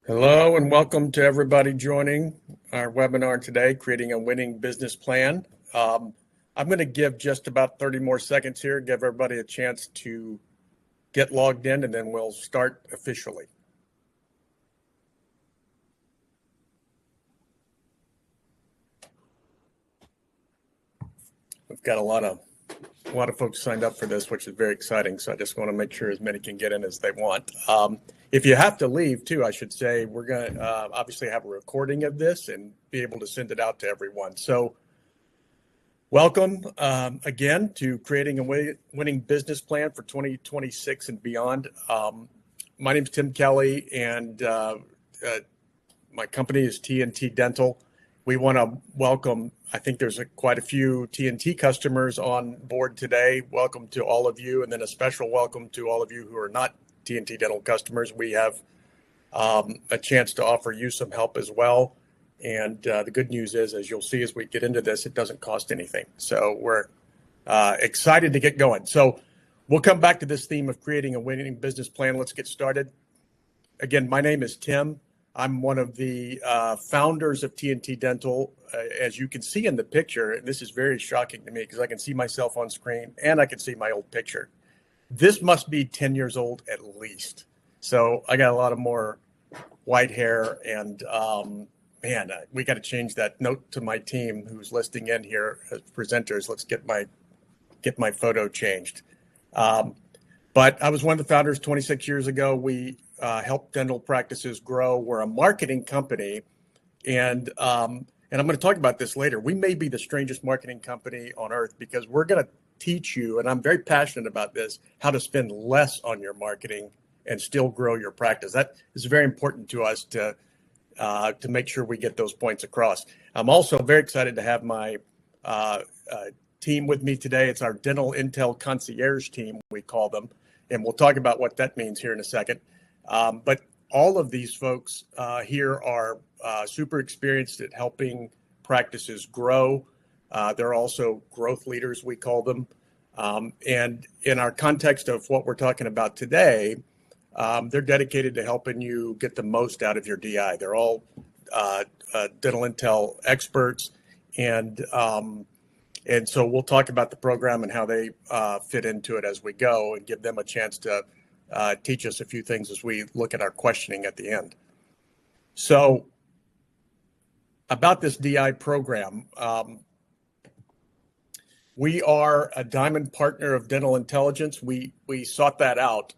Hello and welcome to everybody joining our webinar today, Creating a Winning Business Plan. I'm going to give just about 30 more seconds here, give everybody a chance to get logged in, and then we'll start officially. We've got a lot of folks signed up for this, which is very exciting. So I just want to make sure as many can get in as they want. If you have to leave too, I should say, we're going to obviously have a recording of this and be able to send it out to everyone. So welcome again to Creating a Winning Business Plan for 2026 and beyond. My name is Tim Kelly, and my company is TNT Dental. We want to welcome, I think there's quite a few TNT customers on board today. Welcome to all of you, and then a special welcome to all of you who are not TNT Dental customers. We have a chance to offer you some help as well. And the good news is, as you'll see as we get into this, it doesn't cost anything. So we're excited to get going. So we'll come back to this theme of creating a winning business plan. Let's get started. Again, my name is Tim. I'm one of the founders of TNT Dental. As you can see in the picture, and this is very shocking to me because I can see myself on screen and I can see my old picture. This must be 10 years old at least. So I got a lot of more white hair, and man, we got to change that. Note to my team who's listing in here as presenters. Let's get my photo changed. But I was one of the founders 26 years ago. We helped dental practices grow. We're a marketing company, and I'm going to talk about this later. We may be the strangest marketing company on earth because we're going to teach you, and I'm very passionate about this, how to spend less on your marketing and still grow your practice. That is very important to us to make sure we get those points across. I'm also very excited to have my team with me today. It's our Dental Intel Concierge team, we call them, and we'll talk about what that means here in a second. But all of these folks here are super experienced at helping practices grow. They're also growth leaders, we call them. And in our context of what we're talking about today, they're dedicated to helping you get the most out of your DI. They're all Dental Intel experts. And so we'll talk about the program and how they fit into it as we go and give them a chance to teach us a few things as we look at our questioning at the end. So about this DI program, we are a diamond partner of Dental Intelligence. We sought that out.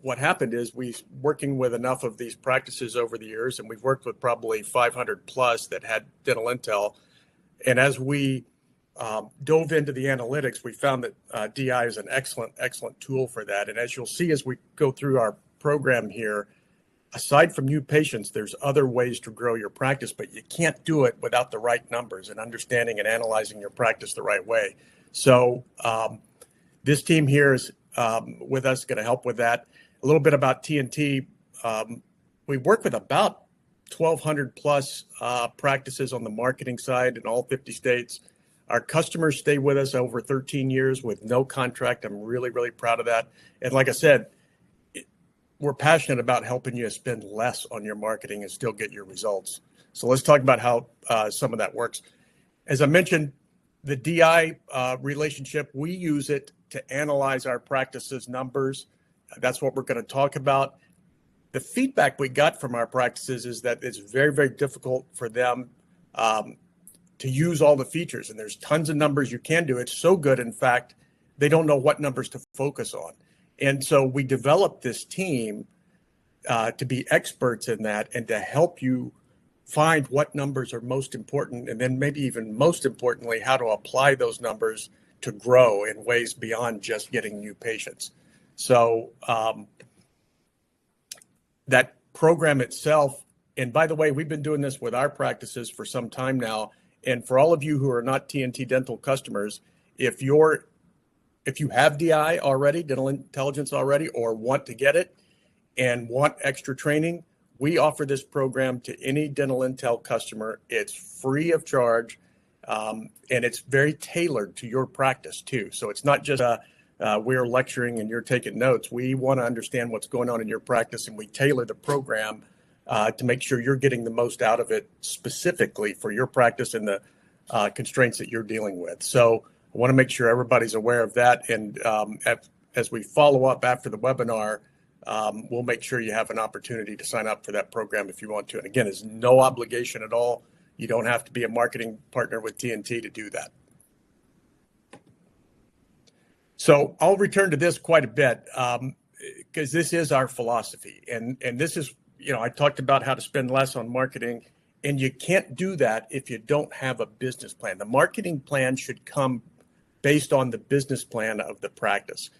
What happened is we working with enough of these practices over the years, and we've worked with probably 500 plus that had Dental Intel. And as we dove into the analytics, we found that DI is an excellent tool for that. And as you'll see as we go through our program here, aside from new patients, there's other ways to grow your practice, but you can't do it without the right numbers and understanding and analyzing your practice the right way. So this team here is with us, going to help with that. A little bit about TNT. We work with about 1,200 plus practices on the marketing side in all 50 states. Our customers stay with us over 13 years with no contract. I'm really, really proud of that. And like I said, we're passionate about helping you spend less on your marketing and still get your results. So let's talk about how some of that works. As I mentioned, the DI relationship, we use it to analyze our practices numbers. That's what we're going to talk about. The feedback we got from our practices is that it's very, very difficult for them to use all the features. And there's tons of numbers you can do. It's so good, in fact, they don't know what numbers to focus on. And so we developed this team to be experts in that and to help you find what numbers are most important, and then maybe even most importantly, how to apply those numbers to grow in ways beyond just getting new patients. So that program itself, and by the way, we've been doing this with our practices for some time now. And for all of you who are not TNT Dental customers, if you have DI already, Dental Intelligence already, or want to get it and want extra training, we offer this program to any Dental Intel customer. It's free of charge, and it's very tailored to your practice too. So it's not just we're lecturing and you're taking notes. We want to understand what's going on in your practice, and we tailor the program to make sure you're getting the most out of it specifically for your practice and the constraints that you're dealing with. So I want to make sure everybody's aware of that. And as we follow up after the webinar, we'll make sure you have an opportunity to sign up for that program if you want to. And again, it's no obligation at all. You don't have to be a marketing partner with TNT to do that. So I'll return to this quite a bit because this is our philosophy. And this is, I talked about how to spend less on marketing, and you can't do that if you don't have a business plan. The marketing plan should come based on the business plan of the practice.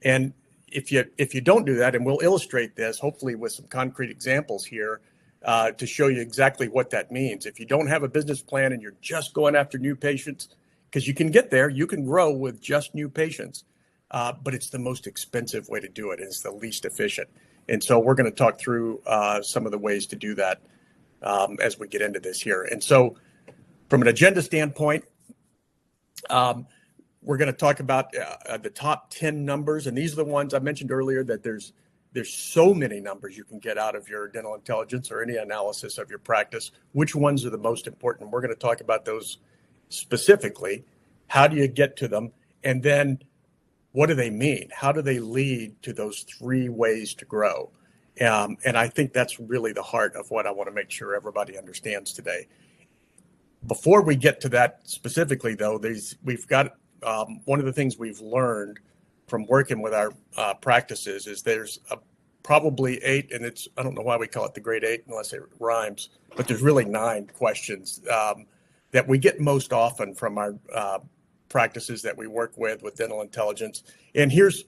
And if you don't do that, and we'll illustrate this hopefully with some concrete examples here to show you exactly what that means. If you don't have a business plan and you're just going after new patients, because you can get there, you can grow with just new patients, but it's the most expensive way to do it. It's the least efficient. And so we're going to talk through some of the ways to do that as we get into this here. And so from an agenda standpoint, we're going to talk about the top 10 numbers. And these are the ones I mentioned earlier that there's so many numbers you can get out of your dental intelligence or any analysis of your practice. Which ones are the most important? We're going to talk about those specifically. How do you get to them? And then what do they mean? How do they lead to those 3 ways to grow? And I think that's really the heart of what I want to make sure everybody understands today. Before we get to that specifically, though, we've got one of the things we've learned from working with our practices is there's probably 8, and I don't know why we call it the Great 8 unless it rhymes, but there's really 9 questions that we get most often from our practices that we work with dental intelligence. And here's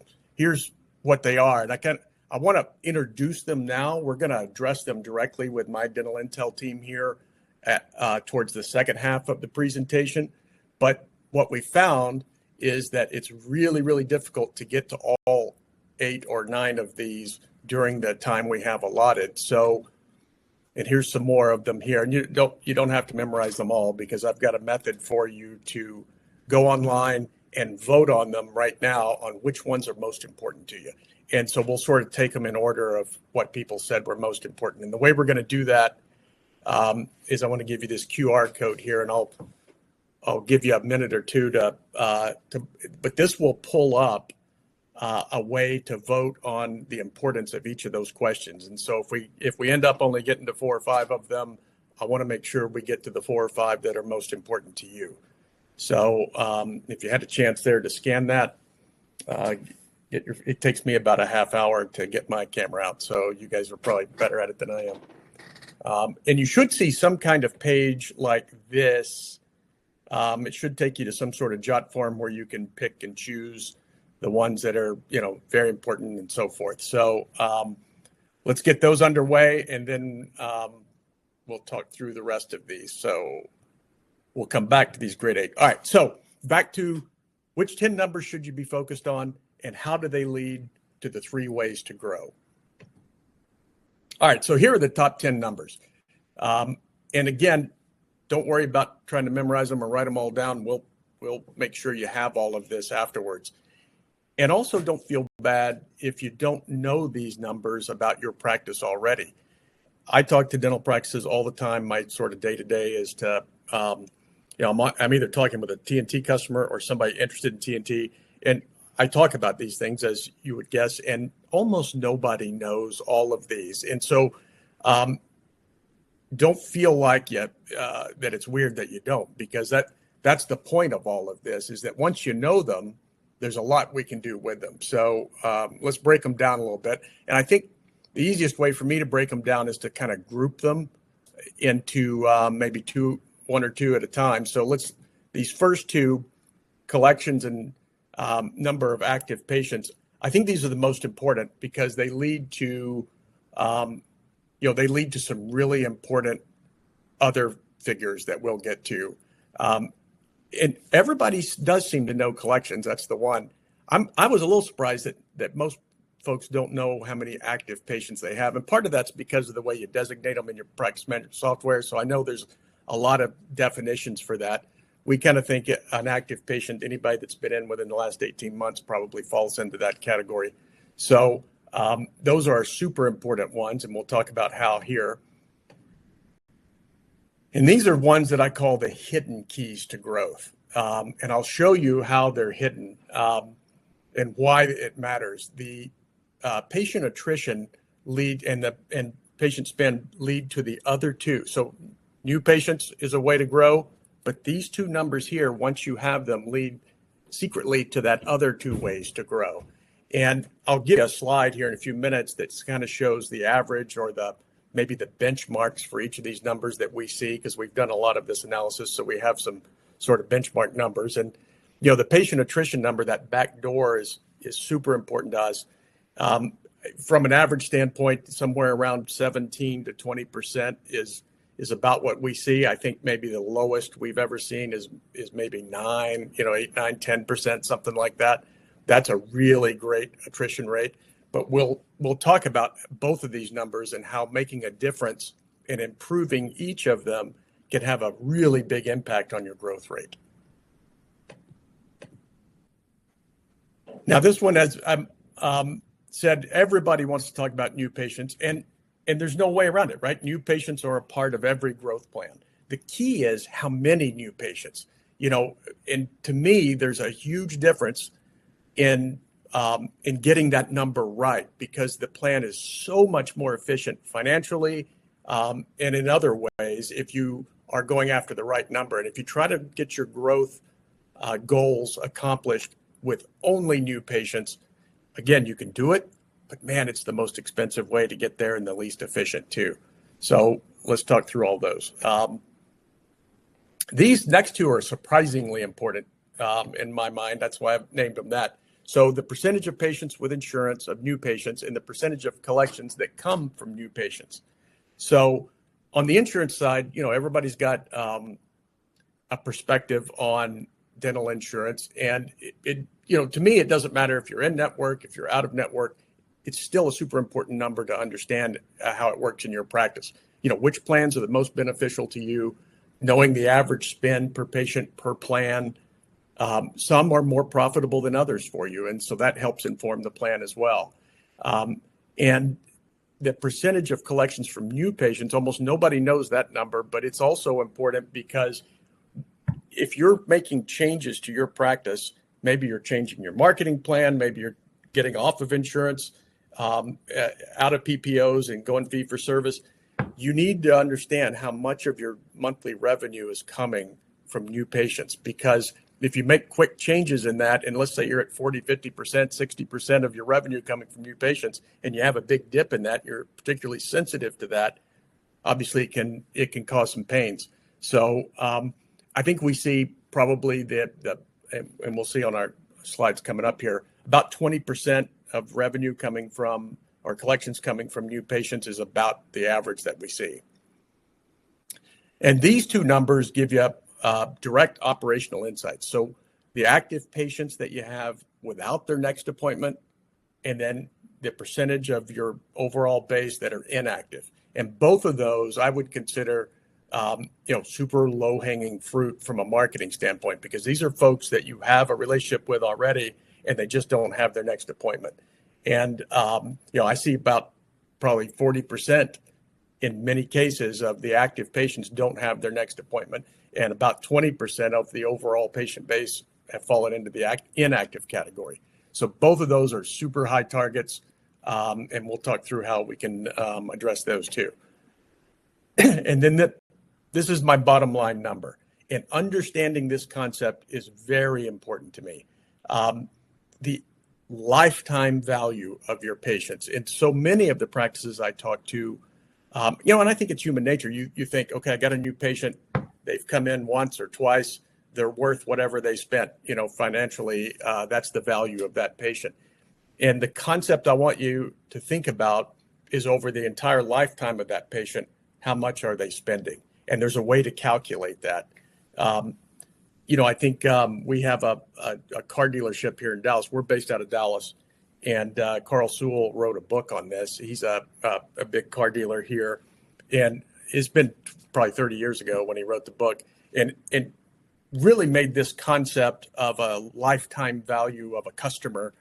what they are. And I want to introduce them now. We're going to address them directly with my dental intel team here towards the second half of the presentation. But what we found is that it's really, really difficult to get to all 8 or 9 of these during the time we have allotted. So, and here's some more of them here. And you don't have to memorize them all because I've got a method for you to go online and vote on them right now on which ones are most important to you. And so we'll sort of take them in order of what people said were most important. And the way we're going to do that is I want to give you this QR code here, and I'll give you a minute or two but this will pull up a way to vote on the importance of each of those questions. And so if we end up only getting to 4 or 5 of them, I want to make sure we get to the 4 or 5 that are most important to you. So if you had a chance there to scan that, it takes me about a half hour to get my camera out. So you guys are probably better at it than I am. And you should see some kind of page like this. It should take you to some sort of jot form where you can pick and choose the ones that are, very important and so forth. So let's get those underway, and then we'll talk through the rest of these. So we'll come back to these Great 8. All right, so back to which 10 numbers should you be focused on, and how do they lead to the 3 ways to grow? All right, so here are the top 10 numbers. And again, don't worry about trying to memorize them or write them all down. We'll make sure you have all of this afterwards. And also don't feel bad if you don't know these numbers about your practice already. I talk to dental practices all the time. My sort of day-to-day is to, I'm either talking with a TNT customer or somebody interested in TNT. And I talk about these things, as you would guess, and almost nobody knows all of these. And so don't feel like that it's weird that you don't, because that's the point of all of this, is that once you know them, there's a lot we can do with them. So let's break them down a little bit. And I think the easiest way for me to break them down is to kind of group them into maybe 1 or 2 at a time. So these first 2, collections and number of active patients, I think these are the most important because they lead to, they lead to some really important other figures that we'll get to. And everybody does seem to know collections. That's the one. I was a little surprised that most folks don't know how many active patients they have. And part of that's because of the way you designate them in your practice management software. So I know there's a lot of definitions for that. We kind of think an active patient, anybody that's been in within the last 18 months probably falls into that category. So those are super important ones, and we'll talk about how here. And these are ones that I call the hidden keys to growth. And I'll show you how they're hidden and why it matters. The patient attrition lead and patient spend lead to the other two. So new patients is a way to grow, but these two numbers here, once you have them, lead secretly to that other two ways to grow. And I'll give you a slide here in a few minutes that kind of shows the average or maybe the benchmarks for each of these numbers that we see, because we've done a lot of this analysis, so we have some sort of benchmark numbers. And the patient attrition number, that back door, is super important to us. From an average standpoint, somewhere around 17 to 20% is about what we see. I think maybe the lowest we've ever seen is maybe 8, 9, 10%, something like that. That's a really great attrition rate. But we'll talk about both of these numbers and how making a difference and improving each of them can have a really big impact on your growth rate. Now, this one, as I said, everybody wants to talk about new patients, and there's no way around it, right? New patients are a part of every growth plan. The key is how many new patients. And to me, there's a huge difference in getting that number right, because the plan is so much more efficient financially and in other ways if you are going after the right number. And if you try to get your growth goals accomplished with only new patients, again, you can do it, but man, it's the most expensive way to get there and the least efficient too. So let's talk through all those. These next two are surprisingly important in my mind. That's why I've named them that. So the percentage of patients with insurance, of new patients, and the percentage of collections that come from new patients. So on the insurance side, everybody's got a perspective on dental insurance. And to me, it doesn't matter if you're in network, if you're out of network, it's still a super important number to understand how it works in your practice. Which plans are the most beneficial to you, knowing the average spend per patient per plan. Some are more profitable than others for you, and so that helps inform the plan as well. And the percentage of collections from new patients, almost nobody knows that number, but it's also important because if you're making changes to your practice, maybe you're changing your marketing plan, maybe you're getting off of insurance, out of PPOs and going fee for service, you need to understand how much of your monthly revenue is coming from new patients. Because if you make quick changes in that, and let's say you're at 40, 50%, 60% of your revenue coming from new patients, and you have a big dip in that, you're particularly sensitive to that, obviously it can cause some pains. So I think we see probably and we'll see on our slides coming up here, about 20% of revenue coming from, or collections coming from new patients is about the average that we see. And these two numbers give you direct operational insights. So the active patients that you have without their next appointment, and then the percentage of your overall base that are inactive. And both of those I would consider super low-hanging fruit from a marketing standpoint, because these are folks that you have a relationship with already and they just don't have their next appointment. And I see about probably 40% in many cases of the active patients don't have their next appointment, and about 20% of the overall patient base have fallen into the inactive category. So both of those are super high targets, and we'll talk through how we can address those too. And then this is my bottom line number. And understanding this concept is very important to me. The lifetime value of your patients. And so many of the practices I talk to, and I think it's human nature. You think, okay, I got a new patient. They've come in once or twice. They're worth whatever they spent, financially. That's the value of that patient. And the concept I want you to think about is over the entire lifetime of that patient, how much are they spending? And there's a way to calculate that. I think we have a car dealership here in Dallas. We're based out of Dallas. And Carl Sewell wrote a book on this. He's a big car dealer here. And it's been probably 30 years ago when he wrote the book. And really made this concept of a lifetime value of a customer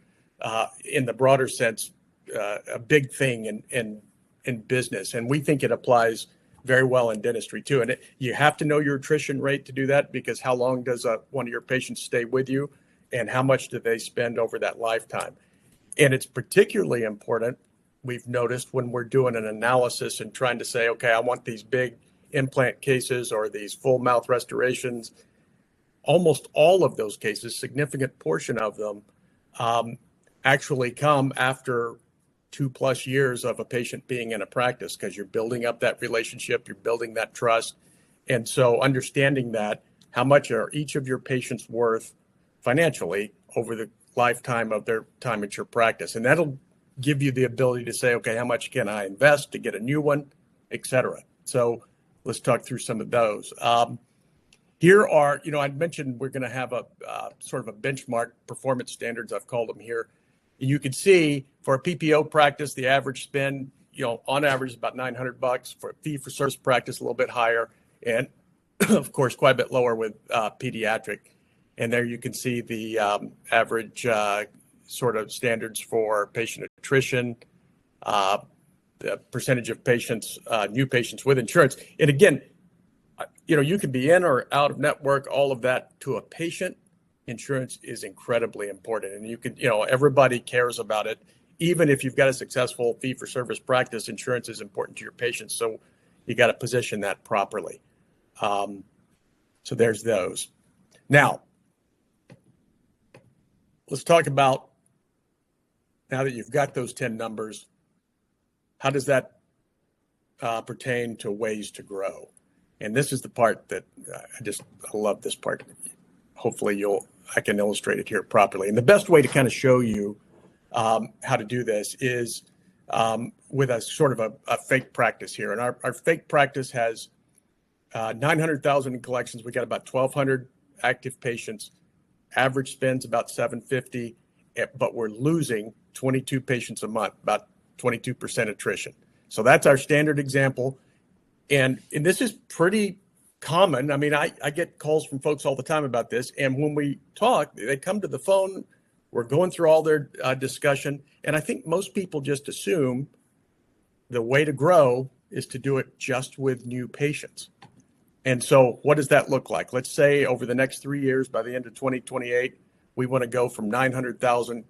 in the broader sense a big thing in business. And we think it applies very well in dentistry too. And you have to know your attrition rate to do that, because how long does one of your patients stay with you and how much do they spend over that lifetime? And it's particularly important, we've noticed, when we're doing an analysis and trying to say, okay, I want these big implant cases or these full mouth restorations. Almost all of those cases, significant portion of them, actually come after 2+ years of a patient being in a practice, because you're building up that relationship, you're building that trust. And so understanding that, how much are each of your patients worth financially over the lifetime of their time at your practice. And that'll give you the ability to say, okay, how much can I invest to get a new one, et cetera. So let's talk through some of those. Here are, I mentioned we're going to have a sort of a benchmark performance standards, I've called them here. You can see for a PPO practice, the average spend, on average is about $900. For a fee-for-service practice, a little bit higher. And of course, quite a bit lower with pediatric. And there you can see the average sort of standards for patient attrition, the percentage of patients, new patients with insurance. And again, you can be in or out of network, all of that to a patient. Insurance is incredibly important, and you can, everybody cares about it. Even if you've got a successful fee-for-service practice, insurance is important to your patients. So you got to position that properly. So there's those. Now, let's talk about, now that you've got those 10 numbers, how does that pertain to ways to grow? And this is the part that I love this part. Hopefully I can illustrate it here properly. And the best way to kind of show you how to do this is with a sort of a fake practice here. And our fake practice has 900,000 in collections. We got about 1,200 active patients. Average spend's about $750, but we're losing 22 patients a month, about 22% attrition. So that's our standard example. And this is pretty common. I mean, I get calls from folks all the time about this. And when we talk, they come to the phone, we're going through all their discussion. And I think most people just assume the way to grow is to do it just with new patients. And so what does that look like? Let's say over the next 3 years, by the end of 2028, we want to go from 900,000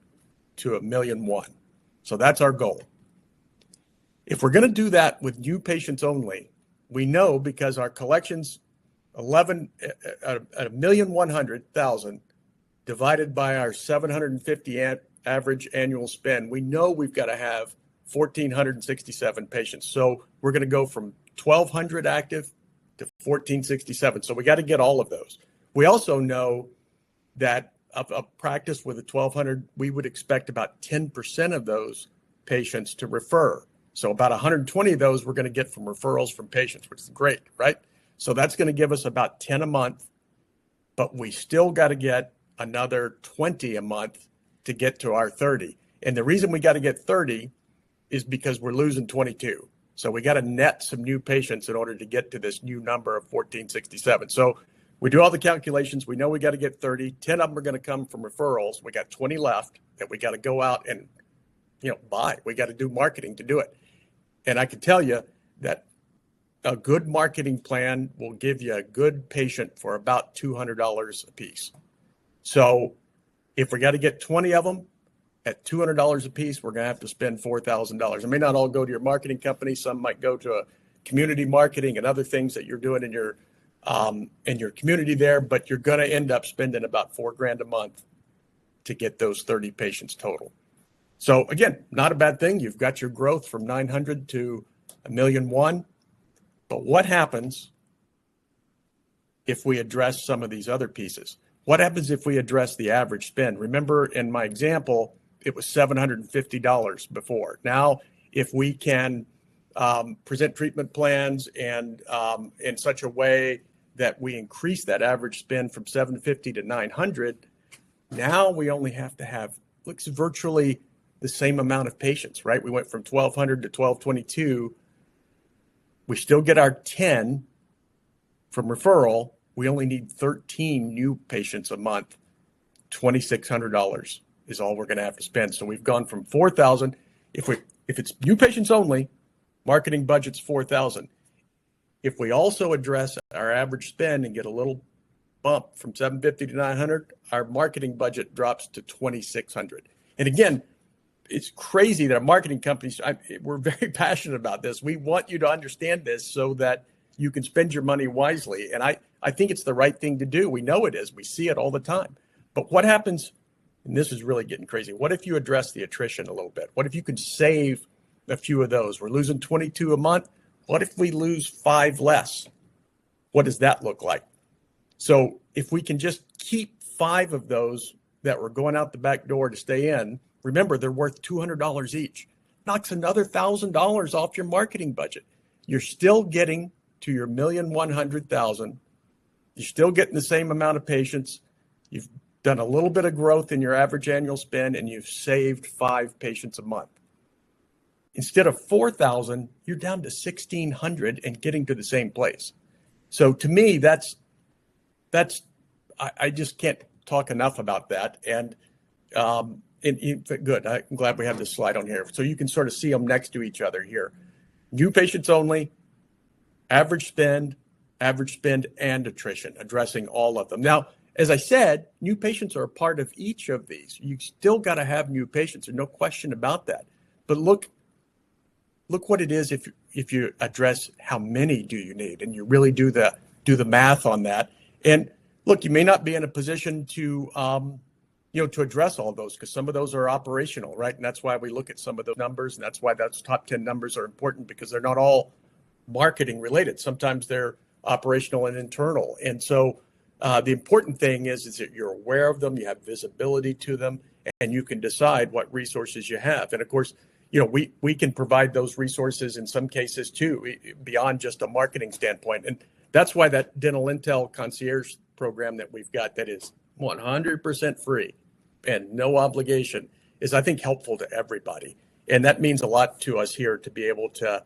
to 1,000,001. So that's our goal. If we're going to do that with new patients only, we know, because our collections, 1,100,000 divided by our 750 average annual spend, we know we've got to have 1,467 patients. So we're going to go from 1,200 active to 1,467. So we got to get all of those. We also know that of a practice with a 1,200, we would expect about 10% of those patients to refer. So about 120 of those we're going to get from referrals from patients, which is great, right? So that's going to give us about 10 a month, but we still got to get another 20 a month to get to our 30. And the reason we got to get 30 is because we're losing 22. So we got to net some new patients in order to get to this new number of 1,467. So we do all the calculations. We know we got to get 30. 10 of them are going to come from referrals. We got 20 left that we got to go out and buy. We got to do marketing to do it. And I can tell you that a good marketing plan will give you a good patient for about $200 a piece. So if we got to get 20 of them at $200 a piece, we're going to have to spend $4,000. It may not all go to your marketing company. Some might go to a community marketing and other things that you're doing in your community there, but you're going to end up spending about $4,000 a month to get those 30 patients total. So again, not a bad thing. You've got your growth from 900 to 1,000,001. But what happens if we address some of these other pieces? What happens if we address the average spend? Remember in my example, it was $750 before. Now, if we can present treatment plans and in such a way that we increase that average spend from $750 to $900, now we only have to have, looks virtually the same amount of patients, right? We went from 1,200 to 1,222. We still get our 10 from referral. We only need 13 new patients a month. $2,600 is all we're going to have to spend. So we've gone from 4,000. If it's new patients only, marketing budget's 4,000. If we also address our average spend and get a little bump from 750 to 900, our marketing budget drops to 2,600. And again, it's crazy that marketing companies, we're very passionate about this. We want you to understand this so that you can spend your money wisely. And I think it's the right thing to do. We know it is. We see it all the time. But what happens, and this is really getting crazy, what if you address the attrition a little bit? What if you could save a few of those? We're losing 22 a month. What if we lose 5 less? What does that look like? So if we can just keep 5 of those that were going out the back door to stay in, remember, they're worth $200 each. Knocks another $1,000 off your marketing budget. You're still getting to your $1,100,000. You're still getting the same amount of patients. You've done a little bit of growth in your average annual spend, and you've saved 5 patients a month. Instead of 4,000, you're down to 1,600 and getting to the same place. So to me, that's I just can't talk enough about that. And good. I'm glad we have this slide on here. So you can sort of see them next to each other here. New patients only, average spend, and attrition, addressing all of them. Now, as I said, new patients are a part of each of these. You still got to have new patients. There's no question about that. But look what it is if you address how many do you need, and you really do the math on that. And look, you may not be in a position to to address all of those, because some of those are operational, right? And that's why we look at some of those numbers, and that's why those top 10 numbers are important, because they're not all marketing related. Sometimes they're operational and internal. And so the important thing is that you're aware of them, you have visibility to them, and you can decide what resources you have. And of course, we can provide those resources in some cases too, beyond just a marketing standpoint. And that's why that Dental Intel Concierge program that we've got, that is 100% free and no obligation, is, I think, helpful to everybody. And that means a lot to us here to be able to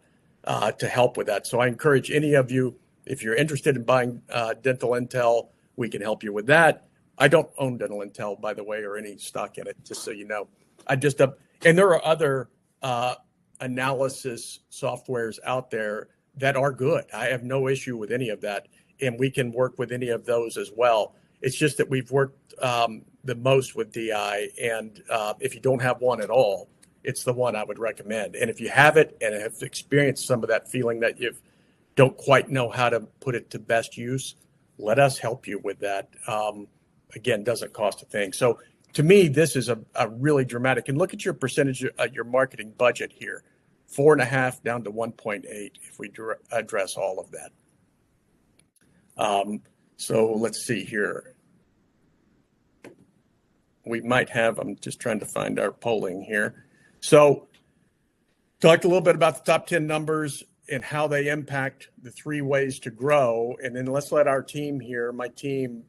help with that. So I encourage any of you, if you're interested in buying Dental Intel, we can help you with that. I don't own Dental Intel, by the way, or any stock in it, just so you know. And there are other analysis softwares out there that are good. I have no issue with any of that, and we can work with any of those as well. It's just that we've worked the most with DI, and if you don't have one at all, it's the one I would recommend. And if you have it and have experienced some of that feeling that you don't quite know how to put it to best use, let us help you with that. Again, doesn't cost a thing. So to me, this is a really dramatic. And look at your percentage of your marketing budget here, 4.5 down to 1.8 if we address all of that. So let's see here. We might have, I'm just trying to find our polling here. So talked a little bit about the top 10 numbers and how they impact the 3 ways to grow. And then let's let our team here, my team,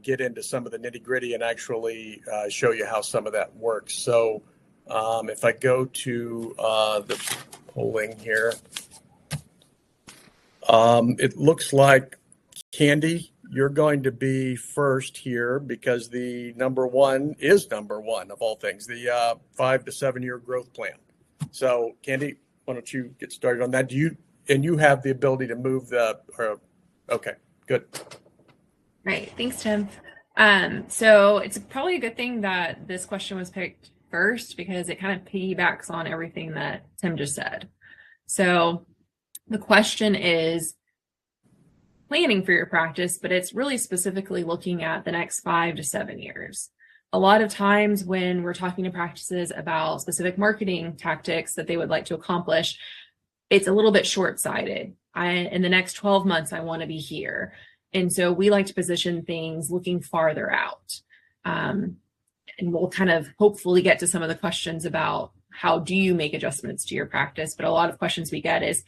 get into some of the nitty gritty and actually show you how some of that works. So if I go to the polling here, it looks like, Candy, you're going to be first here, because the number one of all things, the 5 to 7 year growth plan. So Candy, why don't you get started on that? You have the ability to move okay, good. Right, thanks, Tim. So it's probably a good thing that this question was picked first, because it kind of piggybacks on everything that Tim just said. So the question is planning for your practice, but it's really specifically looking at the next 5 to 7 years. A lot of times when we're talking to practices about specific marketing tactics that they would like to accomplish, it's a little bit short-sighted. In the next 12 months, I want to be here. And so we like to position things looking farther out. And we'll kind of hopefully get to some of the questions about how do you make adjustments to your practice. But a lot of questions we get is,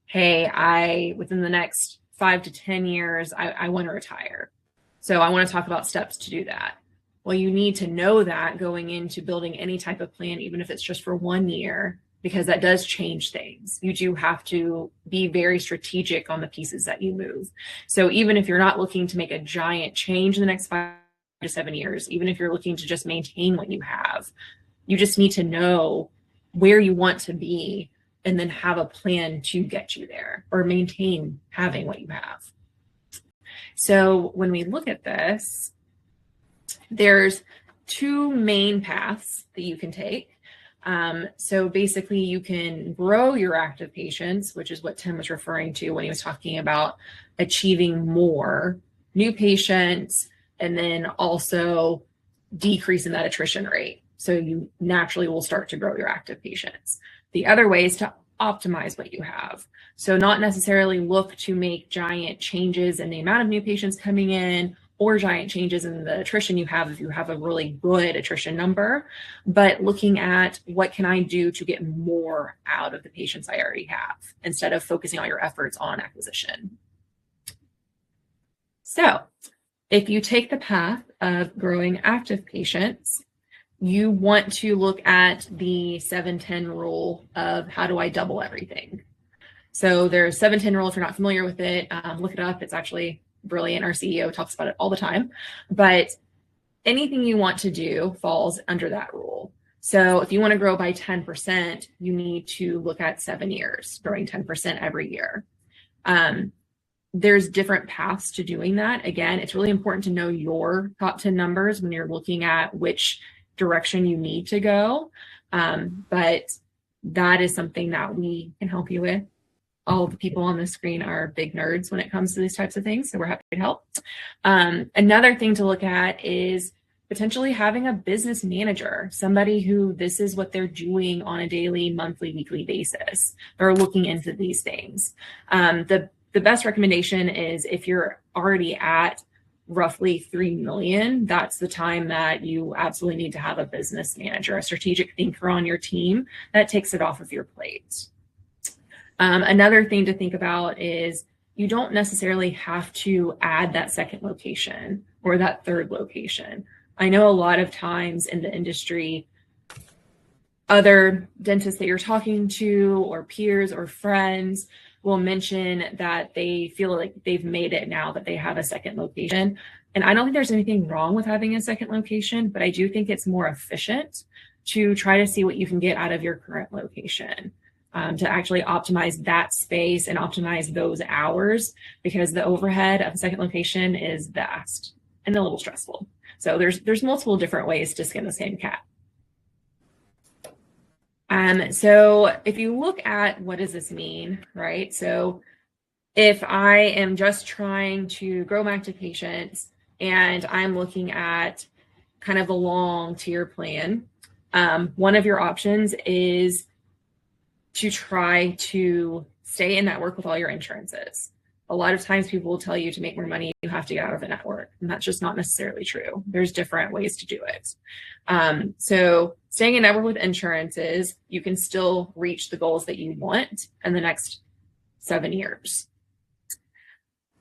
hey, within the next 5 to 10 years, I want to retire. So I want to talk about steps to do that. Well, you need to know that going into building any type of plan, even if it's just for 1 year, because that does change things. You do have to be very strategic on the pieces that you move. So even if you're not looking to make a giant change in the next 5 to 7 years, even if you're looking to just maintain what you have, you just need to know where you want to be and then have a plan to get you there or maintain having what you have. So when we look at this, there's two main paths that you can take. So basically you can grow your active patients, which is what Tim was referring to when he was talking about achieving more new patients and then also decreasing that attrition rate. So you naturally will start to grow your active patients. The other way is to optimize what you have. So not necessarily look to make giant changes in the amount of new patients coming in or giant changes in the attrition you have if you have a really good attrition number, but looking at what can I do to get more out of the patients I already have instead of focusing all your efforts on acquisition. So if you take the path of growing active patients, you want to look at the 7-10 rule of how do I double everything. So there's 7-10 rule. If you're not familiar with it, look it up. It's actually brilliant. Our CEO talks about it all the time, but anything you want to do falls under that rule. So if you want to grow by 10%, you need to look at 7 years, growing 10% every year. There's different paths to doing that. Again, it's really important to know your top 10 numbers when you're looking at which direction you need to go. But that is something that we can help you with. All of the people on the screen are big nerds when it comes to these types of things, so we're happy to help. Another thing to look at is potentially having a business manager, somebody who this is what they're doing on a daily, monthly, weekly basis. They're looking into these things. The best recommendation is if you're already at roughly 3 million, that's the time that you absolutely need to have a business manager, a strategic thinker on your team that takes it off of your plate. Another thing to think about is you don't necessarily have to add that second location or that third location. I know a lot of times in the industry, other dentists that you're talking to or peers or friends will mention that they feel like they've made it now that they have a second location. And I don't think there's anything wrong with having a second location, but I do think it's more efficient to try to see what you can get out of your current location. To actually optimize that space and optimize those hours, because the overhead of a second location is vast and a little stressful. So there's multiple different ways to skin the same cat. So if you look at what does this mean, right? So if I am just trying to grow my active patients and I'm looking at kind of a long tier plan, one of your options is to try to stay in network with all your insurances. A lot of times people will tell you to make more money, you have to get out of the network. And that's just not necessarily true. There's different ways to do it. So staying in network with insurances, you can still reach the goals that you want in the next 7 years.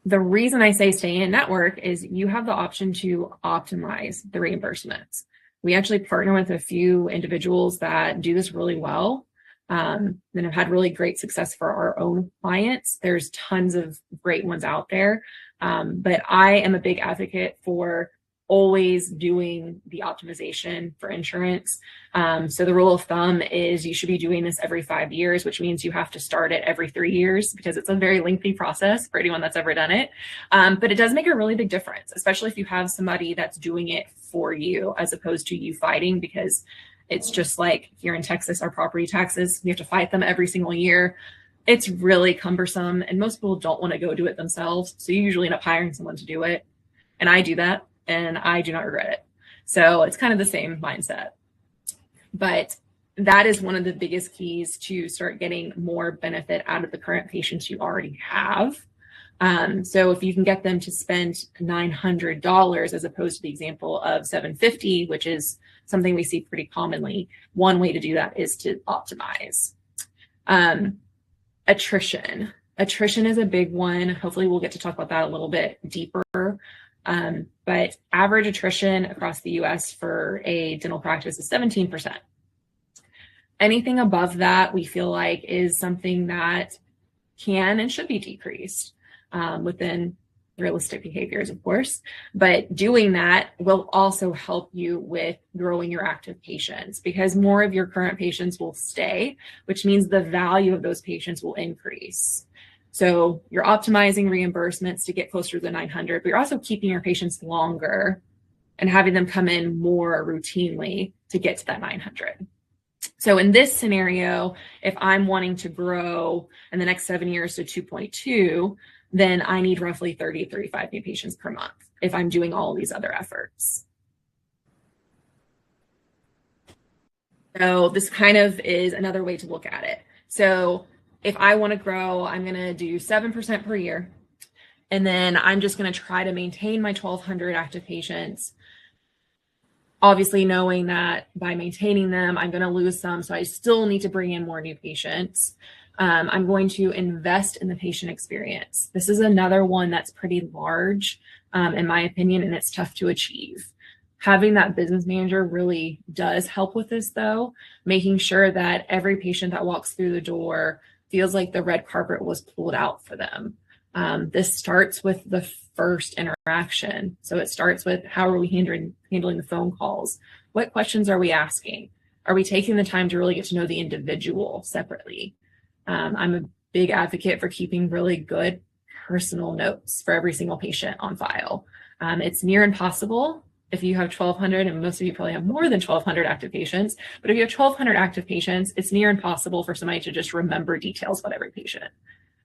The reason I say stay in network is you have the option to optimize the reimbursements. We actually partner with a few individuals that do this really well. And have had really great success for our own clients. There's tons of great ones out there. But I am a big advocate for always doing the optimization for insurance. So the rule of thumb is you should be doing this every 5 years, which means you have to start it every 3 years because it's a very lengthy process for anyone that's ever done it. But it does make a really big difference, especially if you have somebody that's doing it for you as opposed to you fighting, because it's just like here in Texas, our property taxes, we have to fight them every single year. It's really cumbersome and most people don't want to go do it themselves. So you usually end up hiring someone to do it. And I do that and I do not regret it. So it's kind of the same mindset. But that is one of the biggest keys to start getting more benefit out of the current patients you already have. So if you can get them to spend $900 as opposed to the example of $750, which is something we see pretty commonly, one way to do that is to optimize. Attrition. Attrition is a big one. Hopefully we'll get to talk about that a little bit deeper. But average attrition across the US for a dental practice is 17%. Anything above that, we feel like is something that can and should be decreased within realistic behaviors, of course, but doing that will also help you with growing your active patients, because more of your current patients will stay, which means the value of those patients will increase. So you're optimizing reimbursements to get closer to the 900, but you're also keeping your patients longer and having them come in more routinely to get to that 900. So in this scenario, if I'm wanting to grow in the next 7 years to 2.2, then I need roughly 30 to 35 new patients per month if I'm doing all of these other efforts. So this kind of is another way to look at it. So if I want to grow, I'm going to do 7% per year. And then I'm just going to try to maintain my 1,200 active patients, obviously knowing that by maintaining them, I'm going to lose some. So I still need to bring in more new patients. I'm going to invest in the patient experience. This is another one that's pretty large, in my opinion, and it's tough to achieve. Having that business manager really does help with this, though, making sure that every patient that walks through the door feels like the red carpet was pulled out for them. This starts with the first interaction. So it starts with, how are we handling the phone calls? What questions are we asking? Are we taking the time to really get to know the individual separately? I'm a big advocate for keeping really good personal notes for every single patient on file. It's near impossible if you have 1,200, and most of you probably have more than 1,200 active patients, but if you have 1,200 active patients, it's near impossible for somebody to just remember details about every patient.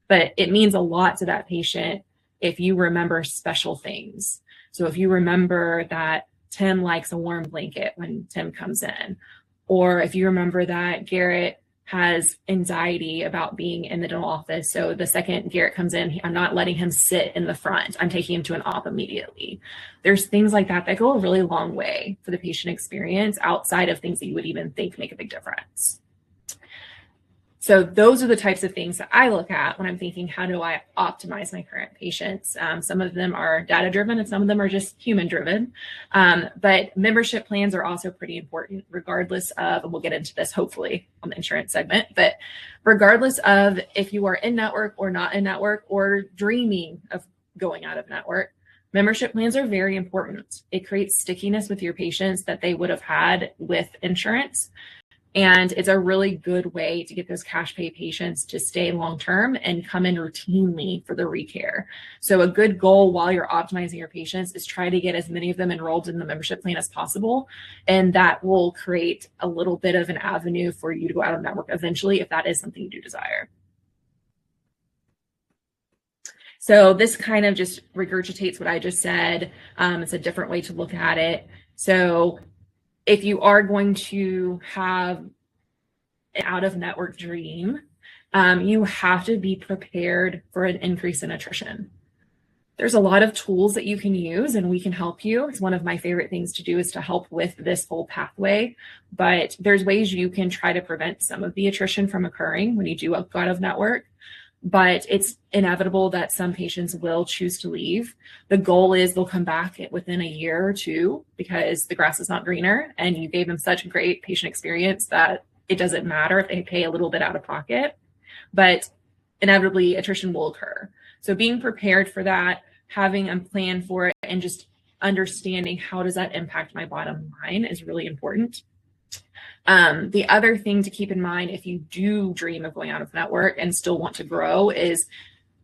But it means a lot to that patient if you remember special things. So if you remember that Tim likes a warm blanket when Tim comes in, or if you remember that Garrett has anxiety about being in the dental office, so the second Garrett comes in, I'm not letting him sit in the front. I'm taking him to an op immediately. There's things like that that go a really long way for the patient experience outside of things that you would even think make a big difference. So those are the types of things that I look at when I'm thinking, how do I optimize my current patients? Some of them are data-driven and some of them are just human-driven. But membership plans are also pretty important, regardless of, and we'll get into this hopefully on the insurance segment, but regardless of if you are in network or not in network or dreaming of going out of network, membership plans are very important. It creates stickiness with your patients that they would have had with insurance. And it's a really good way to get those cash pay patients to stay long-term and come in routinely for the recare. So a good goal while you're optimizing your patients is try to get as many of them enrolled in the membership plan as possible. And that will create a little bit of an avenue for you to go out of network eventually, if that is something you do desire. So this kind of just regurgitates what I just said. It's a different way to look at it. So if you are going to have an out-of-network dream, you have to be prepared for an increase in attrition. There's a lot of tools that you can use and we can help you. It's one of my favorite things to do is to help with this whole pathway, but there's ways you can try to prevent some of the attrition from occurring when you do go out of network. But it's inevitable that some patients will choose to leave. The goal is they'll come back within a year or two because the grass is not greener and you gave them such a great patient experience that it doesn't matter if they pay a little bit out of pocket, but inevitably attrition will occur. So being prepared for that, having a plan for it, and just understanding how does that impact my bottom line is really important. The other thing to keep in mind if you do dream of going out of network and still want to grow is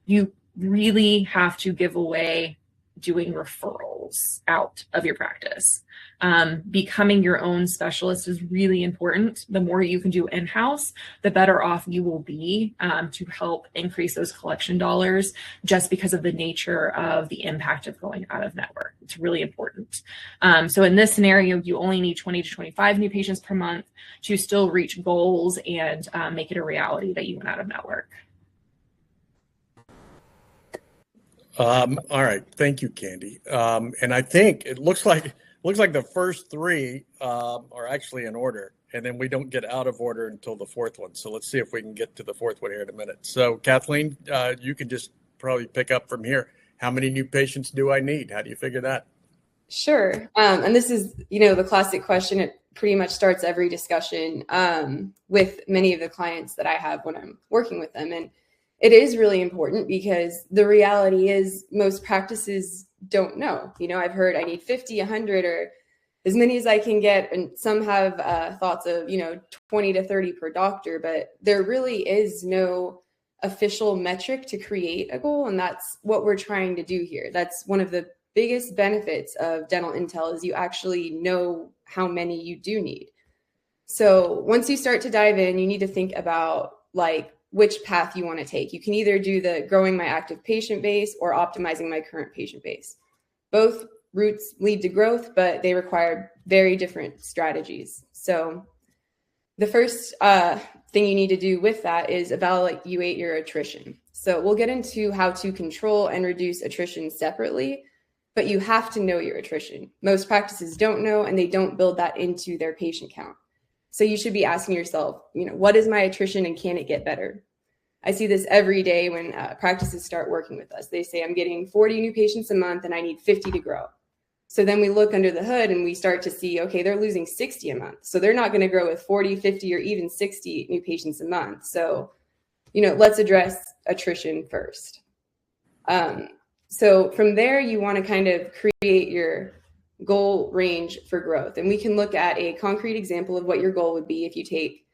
you really have to give away doing referrals out of your practice. Becoming your own specialist is really important. The more you can do in-house, the better off you will be to help increase those collection dollars just because of the nature of the impact of going out of network. It's really important. So in this scenario, you only need 20 to 25 new patients per month to still reach goals and make it a reality that you went out of network. All right. Thank you, Candy. And I think it looks like the first three are actually in order, and then we don't get out of order until the fourth one. So let's see if we can get to the fourth one here in a minute. So Kathleen, you can just probably pick up from here. How many new patients do I need? How do you figure that? Sure. And this is, the classic question. It pretty much starts every discussion with many of the clients that I have when I'm working with them. And it is really important because the reality is most practices don't know. You know, I've heard I need 50, 100, or as many as I can get. And some have thoughts of, 20 to 30 per doctor, but there really is no official metric to create a goal. And that's what we're trying to do here. That's one of the biggest benefits of dental intel is you actually know how many you do need. So once you start to dive in, you need to think about like which path you want to take. You can either do the growing my active patient base or optimizing my current patient base. Both routes lead to growth, but they require very different strategies. So the first thing you need to do with that is evaluate your attrition. So we'll get into how to control and reduce attrition separately, but you have to know your attrition. Most practices don't know, and they don't build that into their patient count. So you should be asking yourself, what is my attrition and can it get better? I see this every day when practices start working with us. They say, I'm getting 40 new patients a month and I need 50 to grow. So then we look under the hood and we start to see, okay, they're losing 60 a month. So they're not going to grow with 40, 50, or even 60 new patients a month. So, let's address attrition first. So from there, you want to kind of create your goal range for growth. And we can look at a concrete example of what your goal would be if you take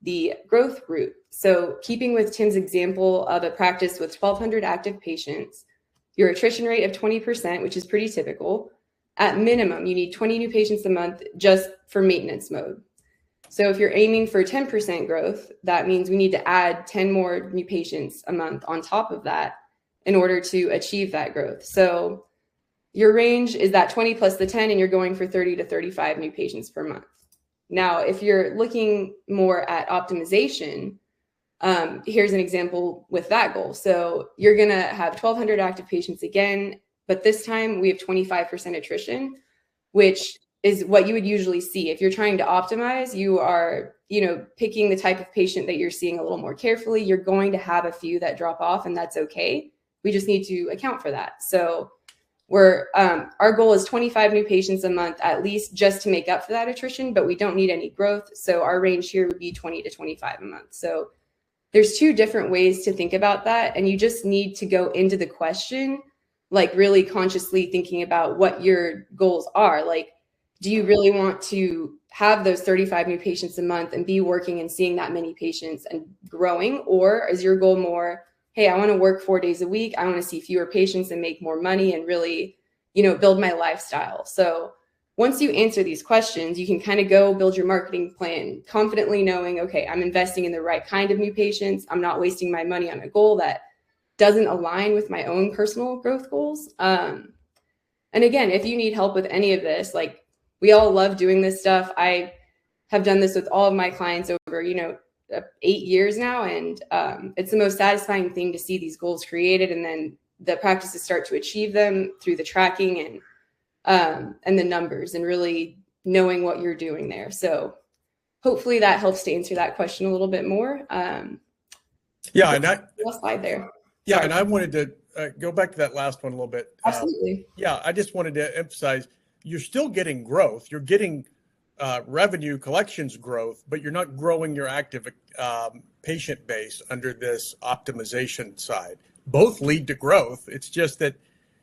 the growth route. So keeping with Tim's example of a practice with 1,200 active patients, your attrition rate of 20%, which is pretty typical, at minimum, you need 20 new patients a month just for maintenance mode. So if you're aiming for 10% growth, that means we need to add 10 more new patients a month on top of that in order to achieve that growth. So your range is that 20 plus the 10, and you're going for 30 to 35 new patients per month. Now, if you're looking more at optimization, here's an example with that goal. So you're going to have 1,200 active patients again, but this time we have 25% attrition, which is what you would usually see. If you're trying to optimize, you are, picking the type of patient that you're seeing a little more carefully. You're going to have a few that drop off, and that's okay. We just need to account for that. So our goal is 25 new patients a month, at least, just to make up for that attrition, but we don't need any growth. So our range here would be 20 to 25 a month. So there's two different ways to think about that. And you just need to go into the question, like really consciously thinking about what your goals are. Like, do you really want to have those 35 new patients a month and be working and seeing that many patients and growing? Or is your goal more, hey, I want to work 4 days a week. I want to see fewer patients and make more money and really, build my lifestyle. So once you answer these questions, you can kind of go build your marketing plan, confidently knowing, okay, I'm investing in the right kind of new patients. I'm not wasting my money on a goal that doesn't align with my own personal growth goals. And again, if you need help with any of this, like we all love doing this stuff. I have done this with all of my clients over, 8 years now. And it's the most satisfying thing to see these goals created, and then the practices start to achieve them through the tracking and the numbers and really knowing what you're doing there. So hopefully that helps to answer that question a little bit more. Yeah. And slide there. Yeah. And I wanted to go back to that last one a little bit. Absolutely. I just wanted to emphasize, you're still getting growth. You're getting revenue collections growth, but you're not growing your active patient base under this optimization side. Both lead to growth. It's just that,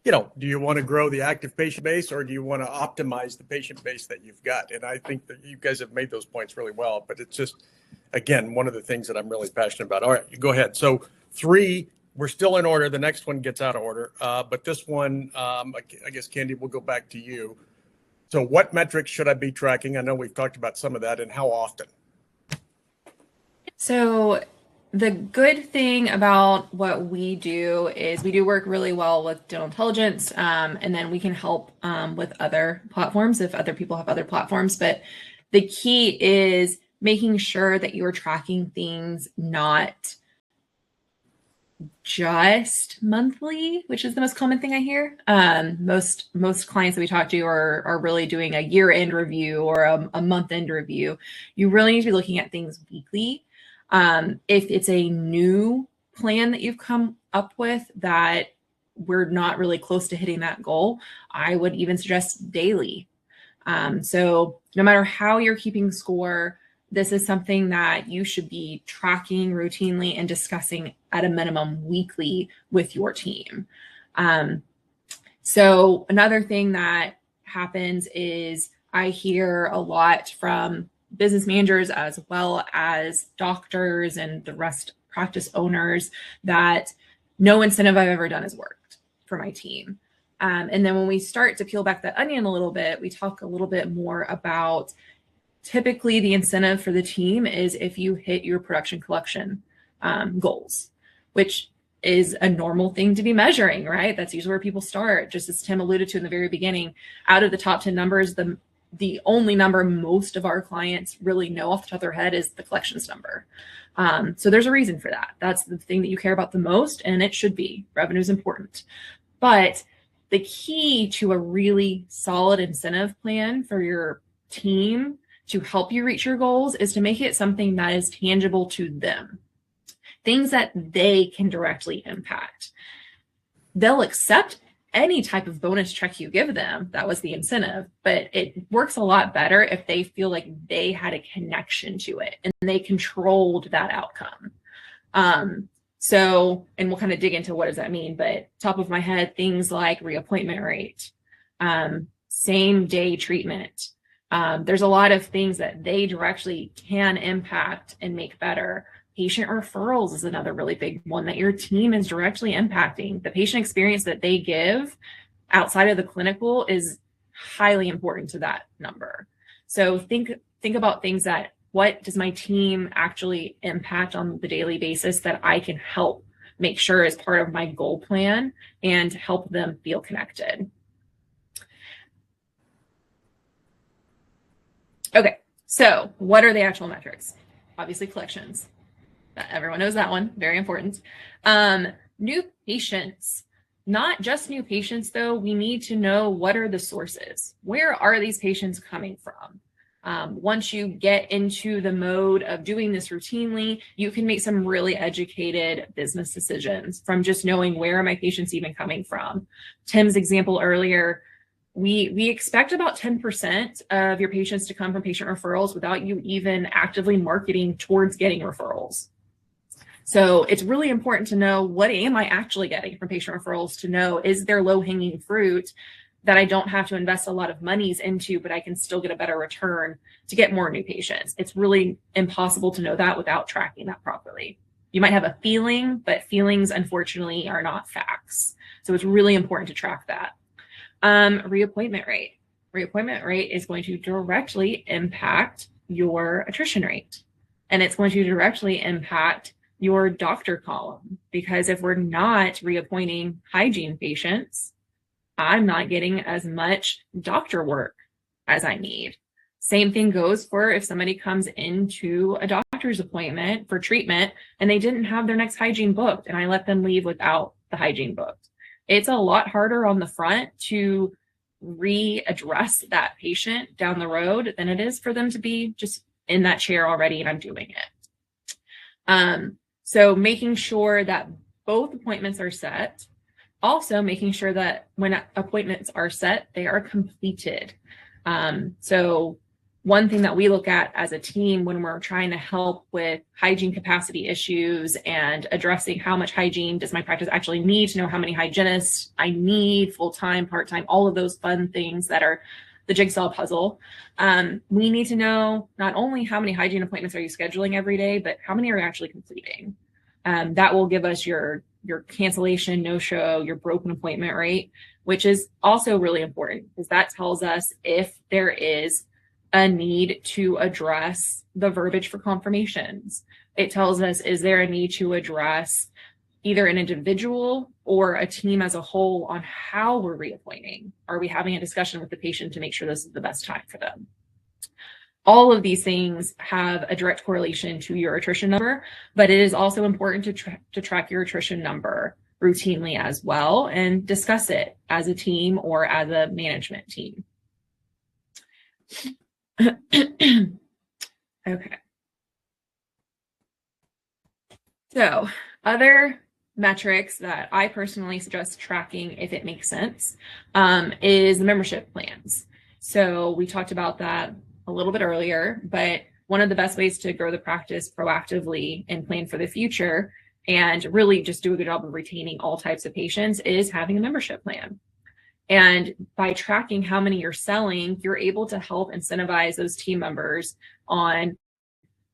do you want to grow the active patient base, or do you want to optimize the patient base that you've got? And I think that you guys have made those points really well, but it's just, again, one of the things that I'm really passionate about. All right, you go ahead. So 3, we're still in order. The next one gets out of order. But this one, I guess, Candy, we'll go back to you. So what metrics should I be tracking? I know we've talked about some of that, and how often? So the good thing about what we do is we do work really well with Dental Intelligence, and then we can help with other platforms if other people have other platforms. But the key is making sure that you're tracking things not just monthly, which is the most common thing I hear. Most clients that we talk to are really doing a year-end review or a month-end review. You really need to be looking at things weekly. If it's a new plan that you've come up with that we're not really close to hitting that goal, I would even suggest daily. So no matter how you're keeping score, this is something that you should be tracking routinely and discussing at a minimum weekly with your team. So another thing that happens is I hear a lot from business managers as well as doctors and the rest practice owners that no incentive I've ever done has worked for my team. And then when we start to peel back that onion a little bit, we talk a little bit more about typically the incentive for the team is if you hit your production collection goals, which is a normal thing to be measuring, right? That's usually where people start. Just as Tim alluded to in the very beginning, out of the top 10 numbers, the only number most of our clients really know off the top of their head is the collections number. So there's a reason for that. That's the thing that you care about the most, and it should be. Revenue is important. But the key to a really solid incentive plan for your team to help you reach your goals is to make it something that is tangible to them. Things that they can directly impact. They'll accept any type of bonus check you give them. That was the incentive, but it works a lot better if they feel like they had a connection to it and they controlled that outcome. So, and we'll kind of dig into what does that mean, but top of my head, things like reappointment rate, same day treatment. There's a lot of things that they directly can impact and make better. Patient referrals is another really big one that your team is directly impacting. The patient experience that they give outside of the clinical is highly important to that number. So think about things that, what does my team actually impact on the daily basis that I can help make sure is part of my goal plan and help them feel connected. Okay, so what are the actual metrics? Obviously collections. Everyone knows that one, very important. New patients, not just new patients though, we need to know what are the sources. Where are these patients coming from? Once you get into the mode of doing this routinely, you can make some really educated business decisions from just knowing where are my patients even coming from. Tim's example earlier, we expect about 10% of your patients to come from patient referrals without you even actively marketing towards getting referrals. So it's really important to know, what am I actually getting from patient referrals, to know, is there low-hanging fruit that I don't have to invest a lot of monies into, but I can still get a better return to get more new patients. It's really impossible to know that without tracking that properly. You might have a feeling, but feelings, unfortunately, are not facts. So it's really important to track that. Reappointment rate. Reappointment rate is going to directly impact your attrition rate. And it's going to directly impact your doctor column, because if we're not reappointing hygiene patients, I'm not getting as much doctor work as I need. Same thing goes for if somebody comes into a doctor's appointment for treatment and they didn't have their next hygiene booked and I let them leave without the hygiene booked. It's a lot harder on the front to readdress that patient down the road than it is for them to be just in that chair already and I'm doing it. So making sure that both appointments are set, also making sure that when appointments are set, they are completed. So one thing that we look at as a team when we're trying to help with hygiene capacity issues and addressing how much hygiene does my practice actually need, to know how many hygienists I need, full-time, part-time, all of those fun things that are the jigsaw puzzle. We need to know not only how many hygiene appointments are you scheduling every day, but how many are you actually completing. That will give us your cancellation, no-show, your broken appointment rate, which is also really important because that tells us if there is a need to address the verbiage for confirmations. It tells us, is there a need to address either an individual or a team as a whole on how we're reappointing? Are we having a discussion with the patient to make sure this is the best time for them? All of these things have a direct correlation to your attrition number, but it is also important to track your attrition number routinely as well and discuss it as a team or as a management team. Okay. So other metrics that I personally suggest tracking if it makes sense is the membership plans. So we talked about that a little bit earlier, but one of the best ways to grow the practice proactively and plan for the future and really just do a good job of retaining all types of patients is having a membership plan. And by tracking how many you're selling, you're able to help incentivize those team members on,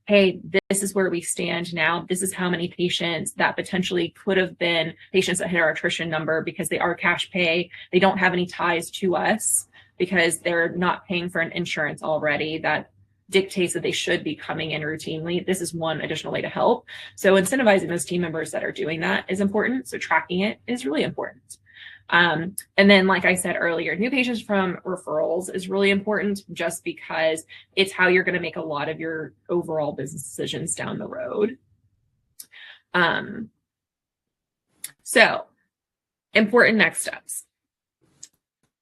hey, this is where we stand now. This is how many patients that potentially could have been patients that hit our attrition number because they are cash pay. They don't have any ties to us because they're not paying for an insurance already that dictates that they should be coming in routinely. This is one additional way to help. So incentivizing those team members that are doing that is important. So tracking it is really important. And then, like I said earlier, new patients from referrals is really important just because it's how you're going to make a lot of your overall business decisions down the road. So important next steps.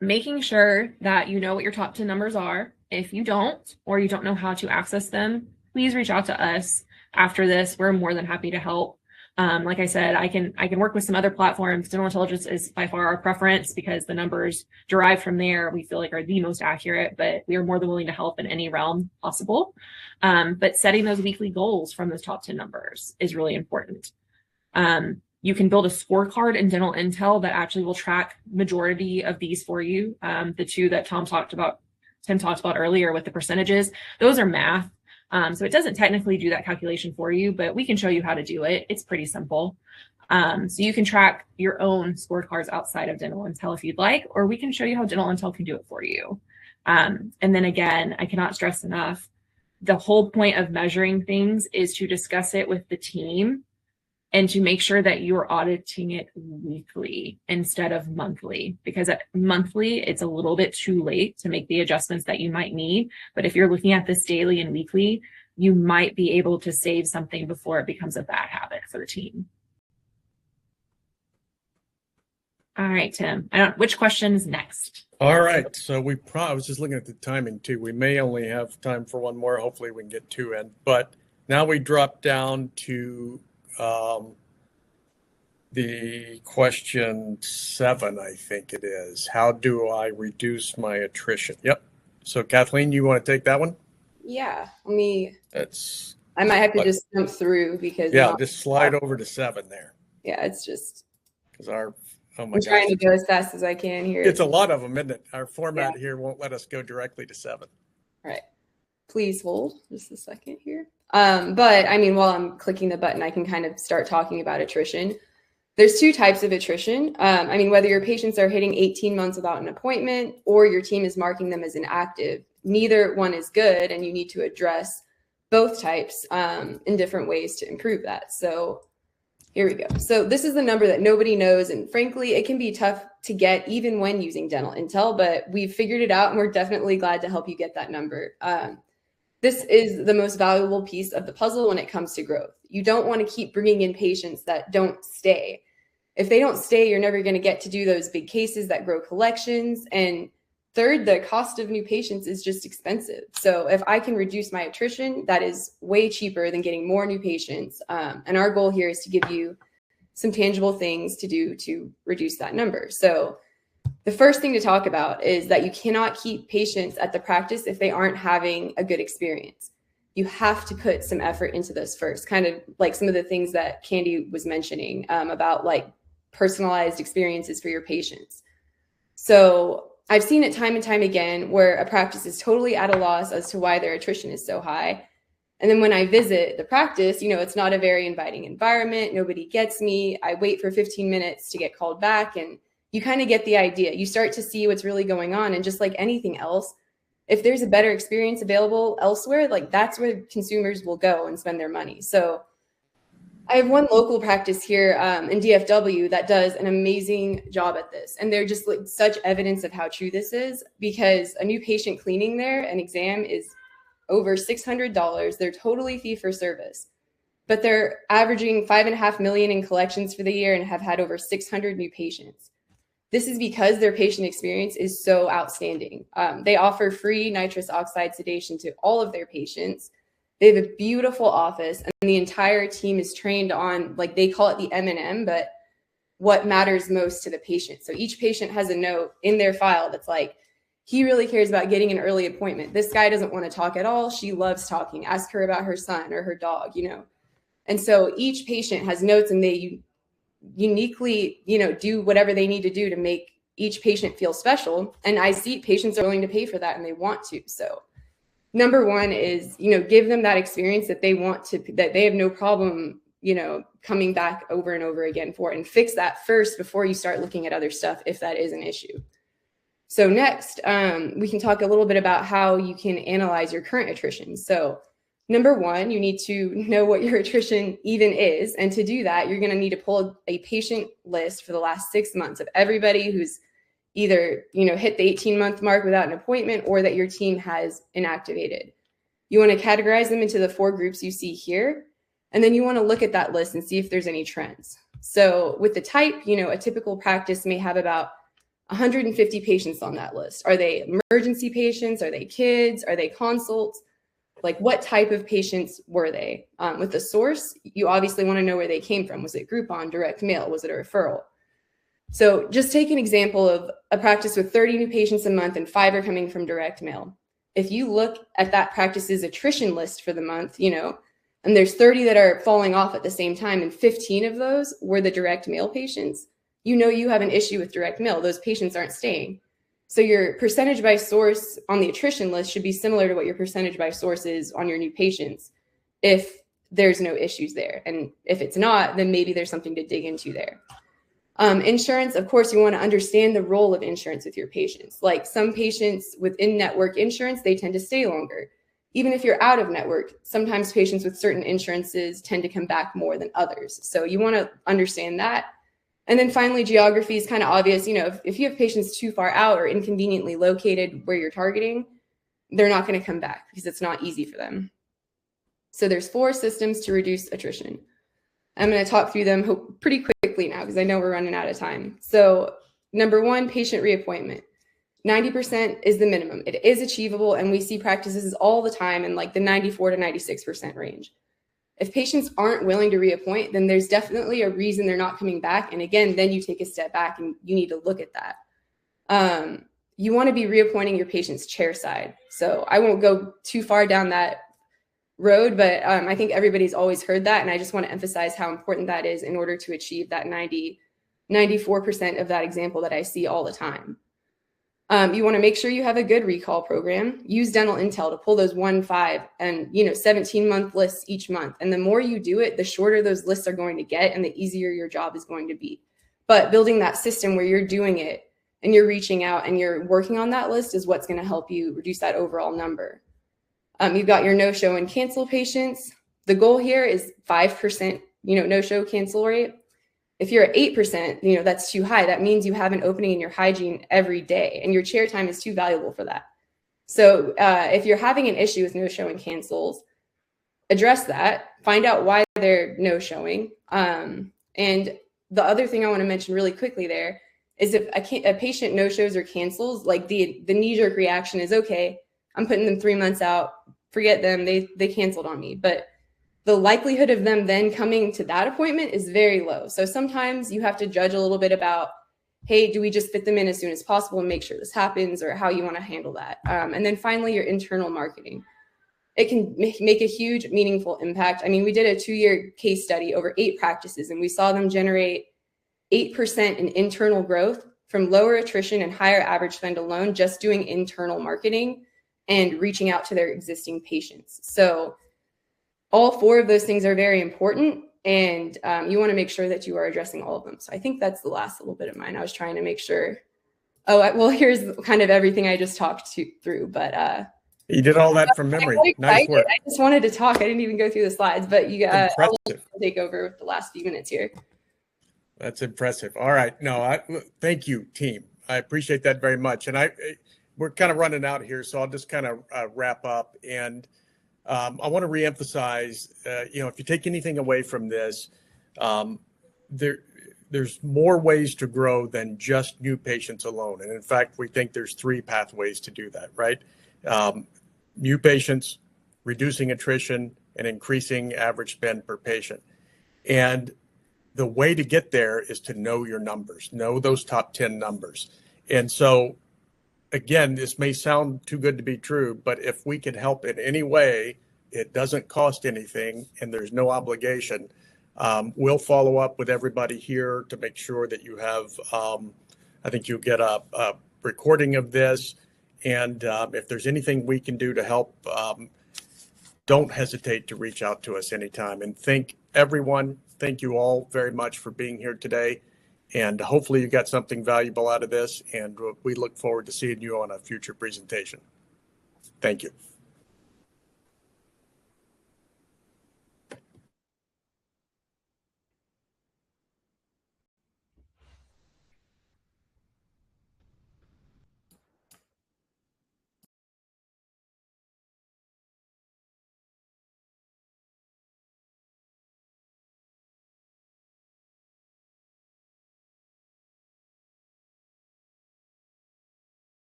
Making sure that you know what your top 10 numbers are. If you don't, or you don't know how to access them, please reach out to us after this. We're more than happy to help. Like I said, I can work with some other platforms. Dental Intelligence is by far our preference because the numbers derived from there we feel like are the most accurate, but we are more than willing to help in any realm possible. But setting those weekly goals from those top 10 numbers is really important. You can build a scorecard in Dental Intel that actually will track majority of these for you. The two that Tim talked about earlier with the percentages, those are math. So it doesn't technically do that calculation for you, but we can show you how to do it. It's pretty simple. So you can track your own scorecards outside of Dental Intel if you'd like, or we can show you how Dental Intel can do it for you. And then again, I cannot stress enough, the whole point of measuring things is to discuss it with the team and to make sure that you're auditing it weekly instead of monthly, because at monthly, it's a little bit too late to make the adjustments that you might need. But if you're looking at this daily and weekly, you might be able to save something before it becomes a bad habit for the team. All right, Tim, which question is next? All right, so I was just looking at the timing too. We may only have time for one more. Hopefully we can get two in, but now we drop down to the question 7, I think it is. How do I reduce my attrition? Yep. So Kathleen, you want to take that one? Yeah, I might have to just jump through because just slide over to 7 there. Yeah, it's just because I'm trying to go as fast as I can here. It's a lot of them, isn't it? Our format here won't let us go directly to 7. All right. Please hold just a second here. But I mean, while I'm clicking the button, I can kind of start talking about attrition. There's 2 types of attrition. I mean, whether your patients are hitting 18 months without an appointment or your team is marking them as inactive, neither one is good. And you need to address both types in different ways to improve that. So here we go. So this is the number that nobody knows. And frankly, it can be tough to get even when using Dental Intel, but we've figured it out and we're definitely glad to help you get that number. This is the most valuable piece of the puzzle when it comes to growth. You don't want to keep bringing in patients that don't stay. If they don't stay, you're never going to get to do those big cases that grow collections. And third, the cost of new patients is just expensive. So if I can reduce my attrition, that is way cheaper than getting more new patients. And our goal here is to give you some tangible things to do to reduce that number. So the first thing to talk about is that you cannot keep patients at the practice if they aren't having a good experience. You have to put some effort into this first, kind of like some of the things that Candy was mentioning about like personalized experiences for your patients. So I've seen it time and time again where a practice is totally at a loss as to why their attrition is so high. And then when I visit the practice, it's not a very inviting environment. Nobody gets me. I wait for 15 minutes to get called back, and you kind of get the idea. You start to see what's really going on. And just like anything else, if there's a better experience available elsewhere, like that's where consumers will go and spend their money. So I have one local practice here in DFW that does an amazing job at this. And they're just like such evidence of how true this is, because a new patient cleaning there, an exam is over $600. They're totally fee for service, but they're averaging $5.5 million in collections for the year and have had over 600 new patients. This is because their patient experience is so outstanding. They offer free nitrous oxide sedation to all of their patients. They have a beautiful office, and the entire team is trained on, like they call it the M&M, but what matters most to the patient. So each patient has a note in their file that's like, He really cares about getting an early appointment. This guy doesn't want to talk at all. She loves talking. Ask her about her son or her dog, you know. And so each patient has notes, and they uniquely, you know, do whatever they need to do to make each patient feel special. And I see patients are willing to pay for that and they want to. So number one is, you know, give them that experience that they want to, that they have no problem, you know, coming back over and over again for, and fix that first before you start looking at other stuff if that is an issue. So next, we can talk a little bit about how you can analyze your current attrition. So number one, you need to know what your attrition even is. And to do that, you're going to need to pull a patient list for the last 6 months of everybody who's either, you know, hit the 18-month mark without an appointment or that your team has inactivated. You want to categorize them into the 4 groups you see here. And then you want to look at that list and see if there's any trends. So with the type, you know, a typical practice may have about 150 patients on that list. Are they emergency patients? Are they kids? Are they consults? Like, what type of patients were they? With the source, you obviously want to know where they came from. Was it Groupon, direct mail? Was it a referral? So just take an example of a practice with 30 new patients a month and 5 are coming from direct mail. If you look at that practice's attrition list for the month, you know, and there's 30 that are falling off at the same time, and 15 of those were the direct mail patients, you know you have an issue with direct mail. Those patients aren't staying. So your percentage by source on the attrition list should be similar to what your percentage by source is on your new patients if there's no issues there. And if it's not, then maybe there's something to dig into there. Insurance, of course, you want to understand the role of insurance with your patients. Like some patients with in-network insurance, they tend to stay longer. Even if you're out of network, sometimes patients with certain insurances tend to come back more than others. So you want to understand that. And then finally, geography is kind of obvious. You know, if you have patients too far out or inconveniently located where you're targeting, they're not going to come back because it's not easy for them. So there's 4 systems to reduce attrition. I'm going to talk through them pretty quickly now because I know we're running out of time. So number 1, patient reappointment. 90% is the minimum. It is achievable, and we see practices all the time in like the 94 to 96% range. If patients aren't willing to reappoint, then there's definitely a reason they're not coming back. And again, then you take a step back and you need to look at that. You want to be reappointing your patient's chair side. So I won't go too far down that road, but I think everybody's always heard that. And I just want to emphasize how important that is in order to achieve that 94% of that example that I see all the time. You want to make sure you have a good recall program. Use Dental Intel to pull those 1, 5, and 17-month lists each month. And the more you do it, the shorter those lists are going to get and the easier your job is going to be. But building that system where you're doing it and you're reaching out and you're working on that list is what's going to help you reduce that overall number. You've got your no-show and cancel patients. The goal here is 5%, no-show cancel rate. If you're at 8%, that's too high. That means you have an opening in your hygiene every day and your chair time is too valuable for that. So if you're having an issue with no-show and cancels, address that, find out why they're no-showing. And the other thing I want to mention really quickly there is if a patient no-shows or cancels, like the knee-jerk reaction is, okay, I'm putting them 3 months out, forget them, they canceled on me. But the likelihood of them then coming to that appointment is very low. So sometimes you have to judge a little bit about, hey, do we just fit them in as soon as possible and make sure this happens, or how you want to handle that. And then finally, your internal marketing. It can make a huge, meaningful impact. I mean, we did a 2-year case study over 8 practices, and we saw them generate 8% in internal growth from lower attrition and higher average spend alone, just doing internal marketing and reaching out to their existing patients. So all 4 of those things are very important, and you want to make sure that you are addressing all of them. So I think that's the last little bit of mine. I was trying to make sure. Well, here's kind of everything I just talked through, but you did all that from memory. Nice work. I just wanted to talk. I didn't even go through the slides, but I'll take over with the last few minutes here. That's impressive. All right. No, thank you, team. I appreciate that very much. And we're kind of running out here, so I'll just kind of wrap up. And I want to reemphasize, if you take anything away from this, there's more ways to grow than just new patients alone. And in fact, we think there's 3 pathways to do that, right? New patients, reducing attrition, and increasing average spend per patient. And the way to get there is to know your numbers, know those top 10 numbers. And so again, this may sound too good to be true, but if we can help in any way, it doesn't cost anything and there's no obligation. We'll follow up with everybody here to make sure that you have, I think you'll get a recording of this. And if there's anything we can do to help, don't hesitate to reach out to us anytime. And thank you all very much for being here today. And hopefully you got something valuable out of this. And we look forward to seeing you on a future presentation. Thank you.